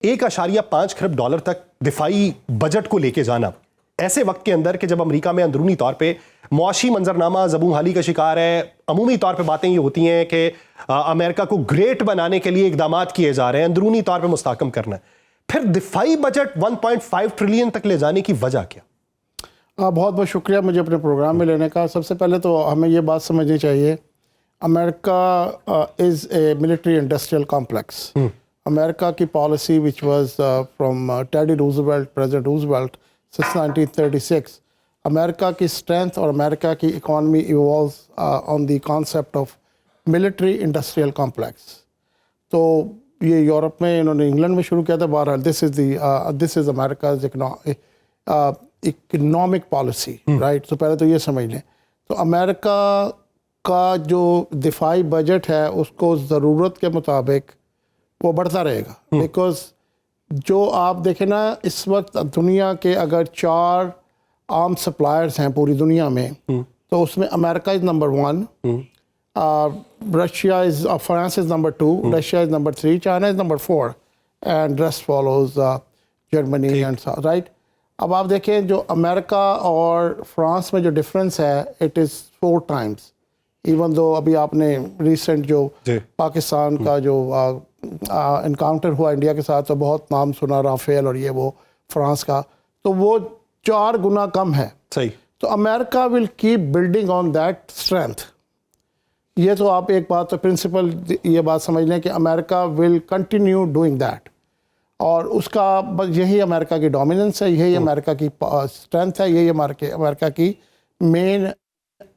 $1.5 खरब तक दिफाई बजट को लेके जाना ऐसे वक्त के अंदर कि जब अमेरिका में अंदरूनी तौर पे मुआशी मंजरनामा ज़बून हाली का शिकार है। अमूमी तौर पे बातें ये होती हैं कि अमेरिका को ग्रेट बनाने के लिए इकदाम किए जा रहे हैं, अंदरूनी तौर पे मुस्तहकम करना है। फिर दिफाई बजट 1.5 ट्रिलियन तक ले जाने की वजह क्या? बहुत बहुत शुक्रिया मुझे अपने प्रोग्राम में लेने का। सबसे पहले तो हमें ये बात समझनी चाहिए, America is a military industrial complex. America की policy which was from Teddy Roosevelt, president Roosevelt since 1936, America की स्ट्रेंथ और अमेरिका की economy evolves on the concept of military industrial complex. तो ये यूरोप में इन्होंने इंग्लैंड में शुरू किया था। बहरहाल this is America's economic policy, right. तो पहले तो ये समझ लें, तो अमेरिका का जो दिफाई बजट है उसको ज़रूरत के मुताबिक वो बढ़ता रहेगा। बिकॉज जो आप देखें ना, इस वक्त दुनिया के अगर 4 आर्म सप्लायर्स हैं पूरी दुनिया में, तो उसमें America is number 1, Russia is, France is number 2, Russia is number 3, China is number 4 and rest follows Germany and right. अब आप देखें जो अमेरिका और फ्रांस में जो डिफरेंस है, it is 4 times. Even though अभी आपने रिसेंट जो पाकिस्तान का जो इनकाउंटर हुआ इंडिया के साथ, तो बहुत नाम सुना राफेल और ये वो फ्रांस का, तो वो 4 गुना कम है। सही। तो America will keep building on that strength. ये तो आप एक बात तो प्रिंसिपल ये बात समझ लें कि America will continue doing that, और उसका यही अमेरिका की डोमिनेंस है, यही अमेरिका की स्ट्रेंथ है, यही अमेरिका की मेन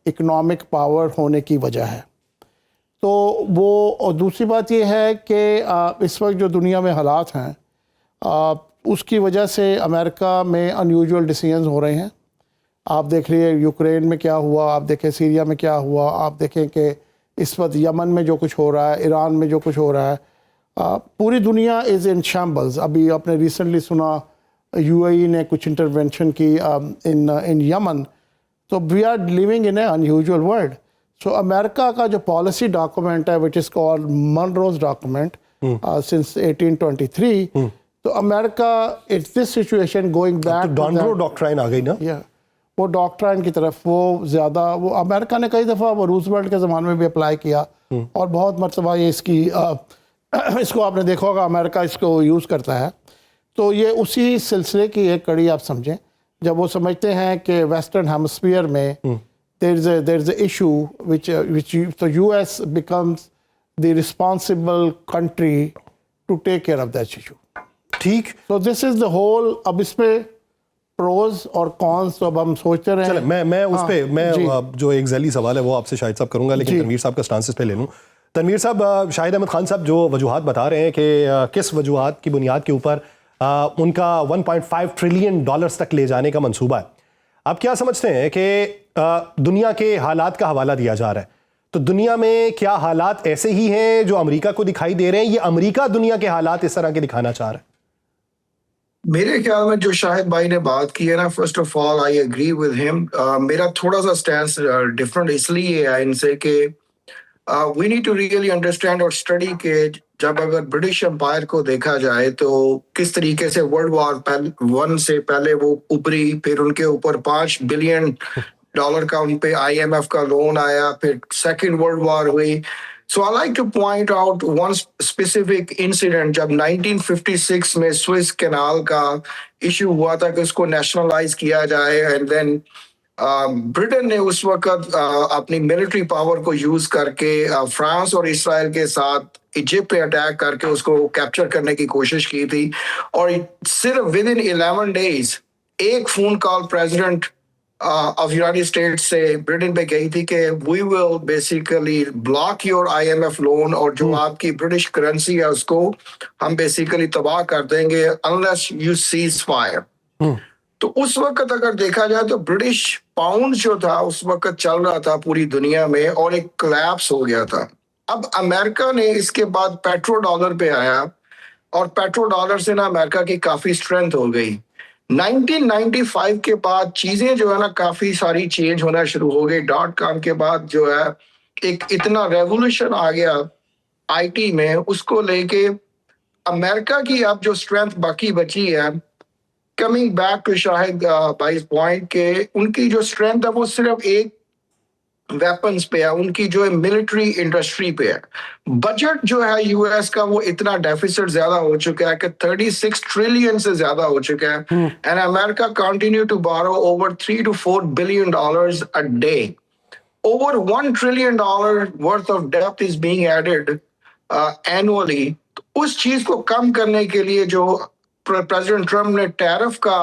इकोनॉमिक पावर होने की वजह है। तो वो, और दूसरी बात ये है कि इस वक्त जो दुनिया में हालात हैं, उसकी वजह से अमेरिका में अनयूजुअल डिसीजंस हो रहे हैं। आप देख रहे हैं यूक्रेन में क्या हुआ, आप देखें सीरिया में क्या हुआ, आप देखें कि इस वक्त यमन में जो कुछ हो रहा है, ईरान में जो कुछ हो रहा है, पूरी दुनिया इज़ इन शैम्बल्स। अभी आपने रिसेंटली सुना यूएई ने कुछ इंटरवेंशन की इन यमन। तो we are living in a unusual world. So America का जो पॉलिसी डॉक्यूमेंट है, which is called Monroe's document since 1823, तो America it's this situation going back, Donroe doctrine आ गई ना, वो डॉक्ट्राइन की तरफ वो ज़्यादा, वो अमेरिका ने कई दफ़ा वो रूजवेल्ट के ज़माने में भी अप्लाई किया, और बहुत मरतबा ये इसकी इसको आपने देखा होगा, अमेरिका इसको यूज़ करता है। तो ये उसी सिलसिले की एक कड़ी आप समझें, जब वो समझते हैं कि वेस्टर्न हेमस्फीयर में there is a issue which तो US becomes the responsible country to take care of that issue. ठीक। तो दिस इज़ द होल। अब इस पे प्रोज और कॉन्स तो अब हम सोचते रहे। चले, मैं उस पे जो एक जैली सवाल है वो आपसे शाहिद साहब करूंगा, लेकिन तनवीर साहब का स्टांसिस पे ले लूँ। तनवीर साहब, शाहिद अहमद खान साहब जो वजूहात बता रहे हैं कि किस वजूहात की बुनियाद के ऊपर उनका 1.5 ट्रिलियन डॉलर्स तक ले जाने का मंसूबा है, आप क्या समझते हैं कि दुनिया के हालात का हवाला दिया जा रहा है, तो दुनिया में क्या हालात ऐसे ही हैं जो अमेरिका को दिखाई दे रहे हैं, ये अमेरिका दुनिया के हालात इस तरह के दिखाना चाह रहा है? मेरे ख्याल में जो शाहिद भाई ने बात की है ना, first of all I agree with him. मेरा थोड़ा सा स्टैंस डिफरेंट इसलिए है इनसे कि we need to really understand और स्टडी के जब अगर ब्रिटिश एम्पायर को देखा जाए तो किस तरीके से वर्ल्ड वॉर 1 से पहले वो उभरी, फिर उनके ऊपर $5 बिलियन का उन पे IMF का लोन आया, फिर सेकेंड वर्ल्ड वॉर हुई। So I like to point out one specific incident जब 1956 में स्विस कैनाल का इशू हुआ था कि उसको नेशनलाइज किया जाए, एंड देन ब्रिटेन ने उस वक्त अपनी मिलिट्री पावर को यूज करके फ्रांस और इसराइल के साथ इजिप्ट पे अटैक करके उसको कैप्चर करने की कोशिश की थी, और सिर्फ विद इन 11 डेज एक phone call president of United States से ब्रिटेन पे गई थी कि we will basically block your IMF loan, और जो आपकी ब्रिटिश करेंसी है उसको हम बेसिकली तबाह कर देंगे अनलेस यू सीज फायर। तो उस वक्त अगर देखा जाए तो ब्रिटिश पाउंड जो था उस वक्त चल रहा था पूरी दुनिया में और एक कोलैप्स हो गया था। अब अमेरिका ने इसके बाद पेट्रो डॉलर पे आया, और पेट्रो डॉलर से ना अमेरिका की काफी स्ट्रेंथ हो गई। 1995 के बाद चीजें जो है ना काफी सारी चेंज होना शुरू हो गई। .com के बाद जो है एक इतना रेवोल्यूशन आ गया IT में, उसको लेके अमेरिका की अब जो स्ट्रेंथ बाकी बची है, कमिंग बैक टू शाहिद भाई पॉइंट के, उनकी जो स्ट्रेंथ है वो सिर्फ एक वेपन्स पे है, उनकी जो है मिलिट्री इंडस्ट्री पे है। बजट जो है यूएस का वो इतना डेफिसिट ज्यादा हो चुका है कि 36 ट्रिलियन से ज्यादा हो चुका है, and America continue to borrow over 3 to 4 billion dollars a day. Over $1 trillion worth of debt is being added annually. उस चीज को कम करने के लिए जो प्रेसिडेंट ट्रम्प ने टैरिफ का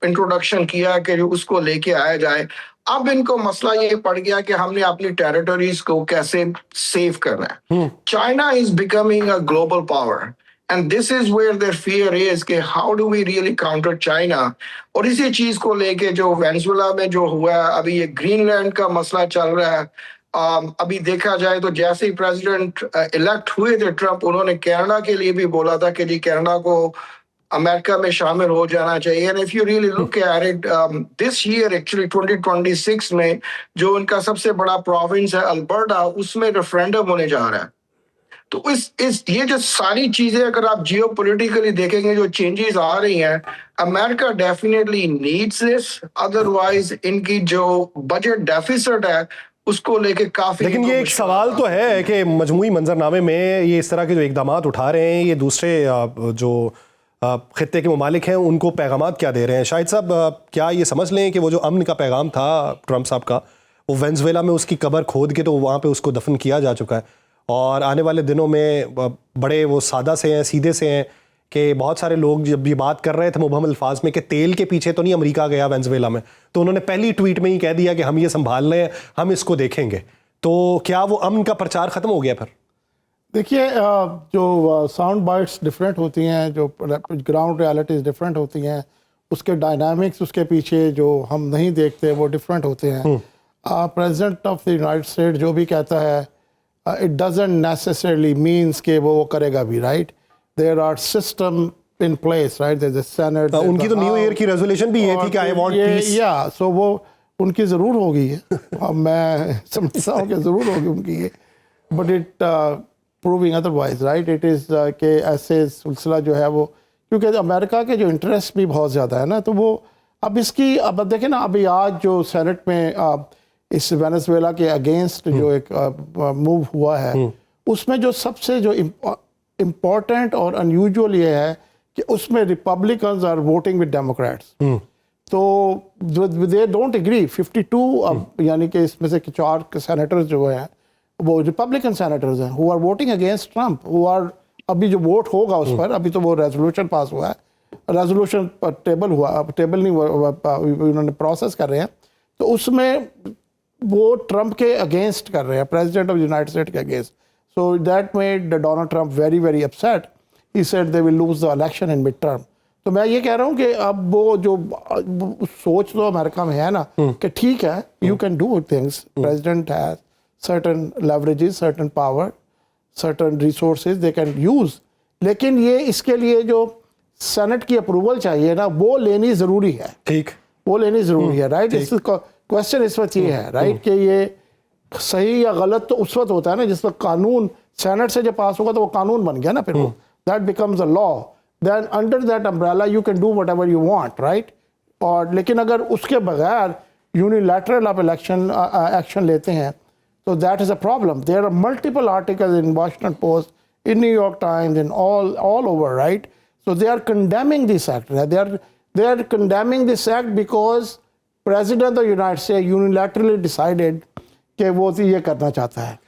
इंट्रोडक्शन किया कि उसको लेके आया जाए, अब इनको मसला ये पड़ गया कि हमने अपनी टेरिटरीज को कैसे सेव करना है। China is becoming a global power and this is where their fear is कि how do we really counter China. और इसी चीज को लेके जो वेनेजुएला में जो हुआ है, अभी ये ग्रीनलैंड का मसला चल रहा है। अभी देखा जाए तो जैसे ही प्रेसिडेंट इलेक्ट हुए थे ट्रम्प, उन्होंने कनाडा के लिए भी बोला था कि जी कनाडा को अमेरिका में शामिल हो जाना चाहिए। And if you really look at it, this year actually 2026 में जो उनका सबसे बड़ा प्रोविंस है अल्बर्टा, उसमें रेफरेंडम होने जा रहा है। तो इस ये जो सारी चीजें अगर आप जियोपॉलिटिकली देखेंगे, जो चेंजेस आ रही हैं, America definitely needs this, otherwise इनकी जो बजट डेफिसिट है उसको लेके काफी। लेकिन ये एक सवाल तो है कि मजमूई मंजरनामे में ये इस तरह के जो इकदामात उठा रहे हैं, ये दूसरे जो खित्ते के ममालिक हैं उनको पैगामात क्या दे रहे हैं? शाहिद साहब, क्या ये समझ लें कि वो जो अमन का पैगाम था ट्रम्प साहब का, वो वेनेजुएला में उसकी कब्र खोद के तो वहाँ पे उसको दफन किया जा चुका है, और आने वाले दिनों में बड़े वो सादा से हैं, सीधे से हैं कि बहुत सारे लोग जब ये बात कर रहे थे मुबहम अल्फाज में कि तेल के पीछे तो नहीं अमेरिका गया वेनेजुएला में, तो उन्होंने पहली ट्वीट में ही कह दिया कि हम ये संभाल रहे हैं, हम इसको देखेंगे। तो क्या वो अमन का प्रचार ख़त्म हो गया फिर? देखिए, जो साउंड बाइट्स डिफरेंट होती हैं, जो ग्राउंड रियलिटीज़ डिफरेंट होती हैं, उसके डायनामिक्स उसके पीछे जो हम नहीं देखते वो डिफरेंट होते हैं। President of the United state जो भी कहता है, इट डजंट नेसेसरली मीन्स कि वो करेगा भी, right? There are system in place, right? There is a senate. उनकी तो न्यू ईयर की रेजोल्यूशन भी ये थी कि आई वांट पीस। या सो वो उनकी ज़रूर होगी, मैं समझता हूँ कि ज़रूर होगी उनकी ये, but it proving otherwise, right? It is के ऐसे सिलसिला जो है वो, क्योंकि अमेरिका के जो इंटरेस्ट भी बहुत ज़्यादा है ना, तो वो अब इसकी, अब देखें ना, अभी आज जो सेनेट में इस वेनेजुएला के अगेंस्ट जो एक मूव हुआ है, उसमें जो सबसे जो इम्पोर्टेंट और अनयूजुअल ये है कि उसमें Republicans are voting with Democrats. तो दे डोंट एग्री 52 यानी कि इसमें से 4 सेनेटर्स जो हैं वो रिपब्लिकन सेनेटर्स हैं who are voting against Trump, who are, अभी जो वोट होगा उस पर, अभी तो वो रेजोल्यूशन पास हुआ है, रेजोल्यूशन पर टेबल हुआ, अब टेबल नहीं उन्होंने प्रोसेस कर रहे हैं, तो उसमें वो ट्रम्प के अगेंस्ट कर रहे हैं, प्रेसिडेंट ऑफ यूनाइटेड स्टेट के against. So that made Donald Trump very very upset. He said they will lose the election in mid term. तो मैं ये कह रहा हूँ कि अब वो जो सोच तो अमेरिका में है ना कि ठीक है, you can do things, president has certain leverages, certain power, certain resources they can use, लेकिन ये इसके लिए जो सेनेट की अप्रूवल चाहिए ना, वो लेनी ज़रूरी है। ठीक, वो लेनी ज़रूरी है, राइट? इस क्वेश्चन इस वक्त ये है, राइट, कि ये सही या गलत तो उस वक्त होता है ना जिस वक्त कानून सेनेट से जब पास होगा तो वो कानून बन गया ना, फिर वो that becomes a law, then under that umbrella you can do whatever you want, right? और लेकिन अगर उसके बगैर यूनिलैटरल आप एक्शन लेते हैं so that is a problem. There are multiple articles in Washington Post, in New York Times, and all over, right? So they are condemning this act. They are condemning this act because President of the United States unilaterally decided कि वो ये करना चाहता है।